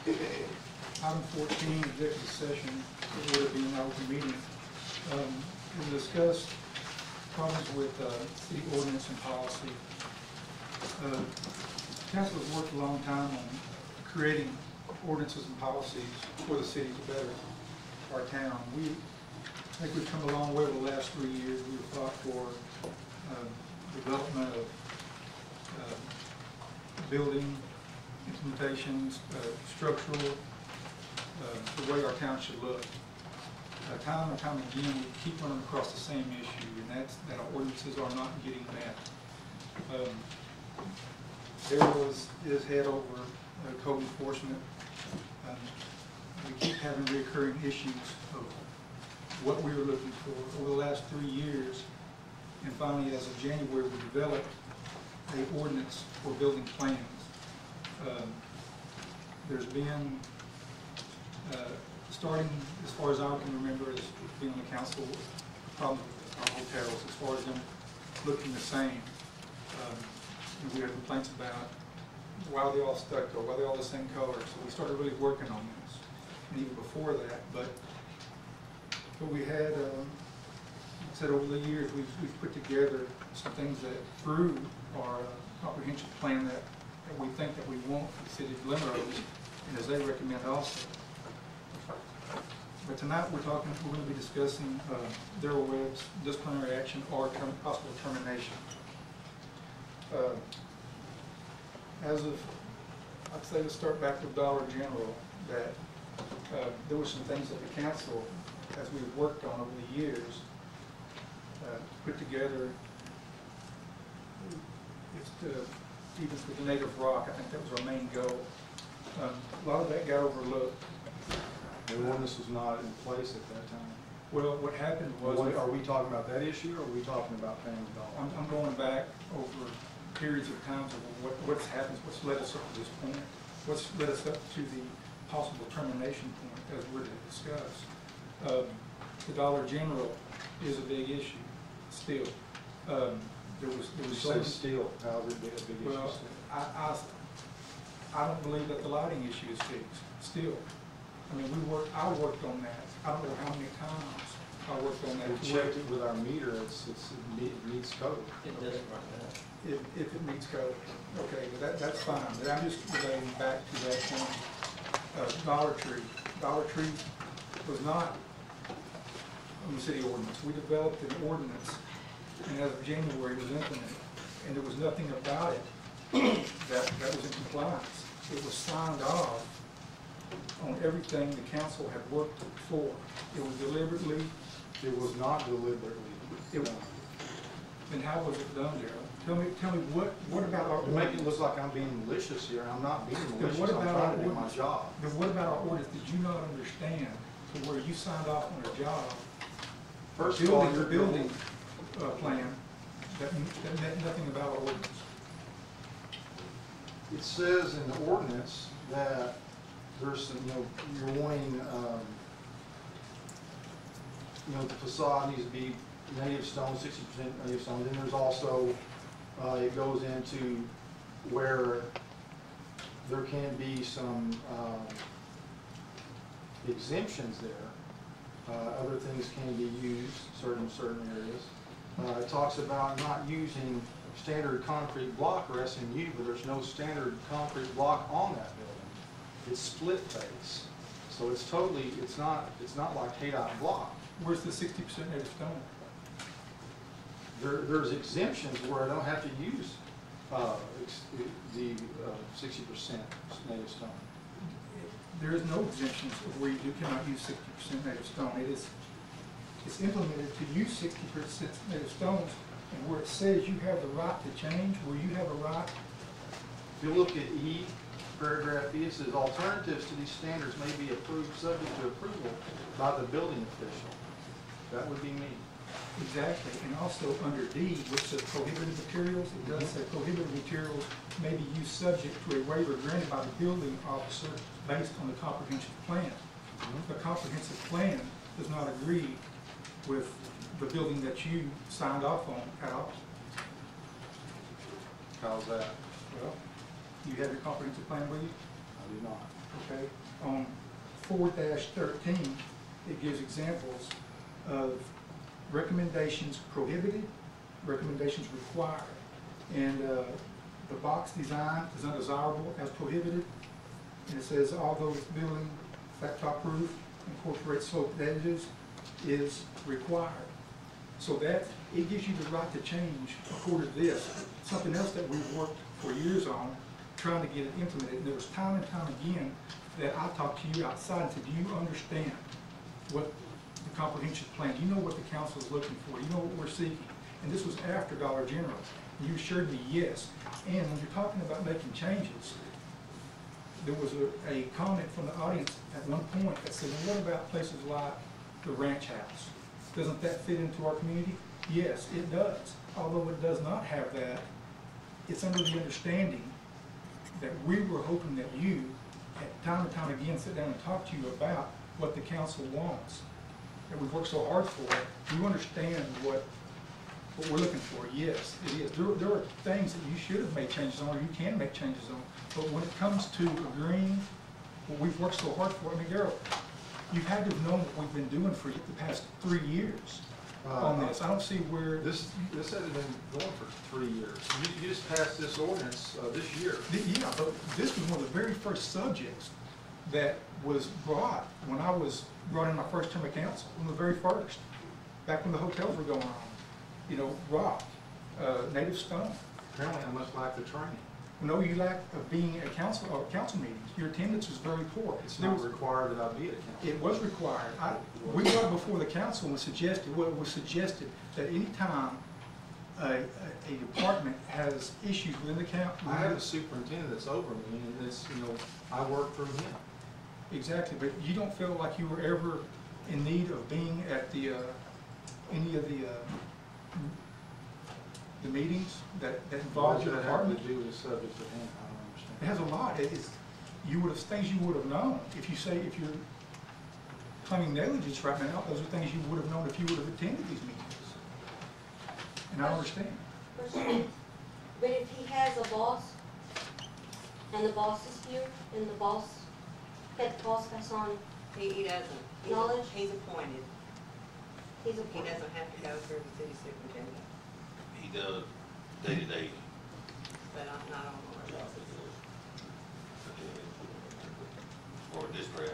Item 14, executive session, it would be an open meeting. We discussed problems with city ordinance and policy. Council has worked a long time on creating ordinances and policies for the city to better our town. I think we've come a long way over the last 3 years. We've fought for development of building implementations, structural, the way our town should look. Time and time again, we keep running across the same issue, and that's that our ordinances are not getting met. Darrell is head over code enforcement. We keep having recurring issues of what we were looking for over the last 3 years, and finally, as of January, we developed an ordinance for building plans. There's been, starting as far as I can remember, as being on the council, problems with our hotels as far as them looking the same. We had complaints about why are they all stucco, why are they all the same color. So we started really working on this, and even before that. But we had, like I said, over the years, we've put together some things that through our comprehensive plan that we think that we want for the city of Glenrose, and as they recommend also. But tonight we're going to be discussing Darrell Webb's disciplinary action or possible termination. As of, I'd say, let's start back with Dollar General, that there were some things that the council, as we've worked on over the years, put together. Even with the native rock, I think that was our main goal. A lot of that got overlooked. The ordinance was not in place at that time. Well, what happened was... Are we talking about that issue, or are we talking about paying the dollar? I'm going back over periods of times of what's happened, what's led us up to this point, what's led us up to the possible termination point, as we're to discuss. The Dollar General is a big issue, still. You say still, how is it a big issue? Well, I don't believe that the lighting issue is fixed, still. I mean, I worked on that. I don't know how many times I worked on that. We checked it with our meter, it meets code. It does run that. If it meets code. Okay, but that's fine. But I'm just relating back to that point. Dollar Tree. Dollar Tree was not on the city ordinance. We developed an ordinance, and as of January, it was implemented. And there was nothing about it that was in compliance. It was signed off on everything the council had worked for. It was deliberately. It was not deliberately done. Then how was it done, Darrell? Tell me what about our ordinance? You make it look like I'm being malicious here, and I'm not being malicious. What about I'm trying to do my job. Then what about our ordinance? Did you not understand to where you signed off on a job? First of all, your building plan that meant nothing about our ordinance. It says in the ordinance that there's some, you're wanting, the facade needs to be native stone, 60% native stone. Then there's also, it goes into where there can be some exemptions there. Other things can be used, certain areas. It talks about not using standard concrete block or SMU, but there's no standard concrete block on that building. It's split face, so it's totally, it's not like KDOT block. Where's the 60% native stone? There's exemptions where I don't have to use the 60% native stone. There is no exemptions where you cannot use 60% native stone. It's implemented to use 60% native stones, and where it says you have the right to change, where you have a right. If you look at E, paragraph E, it says alternatives to these standards may be approved subject to approval by the building official. That would be me. Exactly, and also under D, which says prohibited materials, it does say prohibited materials may be used subject to a waiver granted by the building officer based on the comprehensive plan. The comprehensive plan does not agree with the building that you signed off on at all. How's that? Well, you have your comprehensive plan with you? I do not. Okay. on 4-13, it gives examples of recommendations prohibited, recommendations required. And the box design is undesirable as prohibited. And it says, although this building, flat top roof, incorporates sloped edges, is required. So that, it gives you the right to change according to this. Something else that we've worked for years on, trying to get it implemented. And there was time and time again that I talked to you outside and said, do you understand what the comprehensive plan, do you know what the council is looking for? Do you know what we're seeking? And this was after Dollar General. And you assured me yes. And when you're talking about making changes, there was a comment from the audience at one point that said, well, what about places like the Ranch House? Doesn't that fit into our community? Yes, it does. Although it does not have that, it's under the understanding that we were hoping that you, at time and time again, sit down and talk to you about what the council wants, that we've worked so hard for. You understand what we're looking for. Yes, it is. There are things that you should have made changes on, or you can make changes on. But when it comes to agreeing what we've worked so hard for, I mean, Darrell, you've had to have known what we've been doing for the past 3 years on this. I don't see where This hasn't been going for 3 years. You just passed this ordinance this year. Yeah, but this was one of the very first subjects that was brought when I was brought in my first term of council, one of the very first, back when the hotels were going on. You know, rock, native stone. Apparently I must lack the training. No, you lack of being at council meetings. Your attendance was very poor. It's not required that I be at council. It was required. We brought it before the council and it was suggested that any time a department has issues within the county. I have a superintendent that's over me, and it's, you know, I work for him. Exactly, but you don't feel like you were ever in need of being at the any of the meetings that involved your department? What does that have to do with the subject at hand? I don't understand. It has a lot. It's you would have things you would have known if you're claiming negligence right now. Those are things you would have known if you would have attended these meetings. And I understand. But if he has a boss, and the boss is here, and the boss, that the boss pass on He doesn't. knowledge, He's appointed. he's a He doesn't have to go through the city superintendent, He does day-to-day. but I'm not on the list. Or dispatch.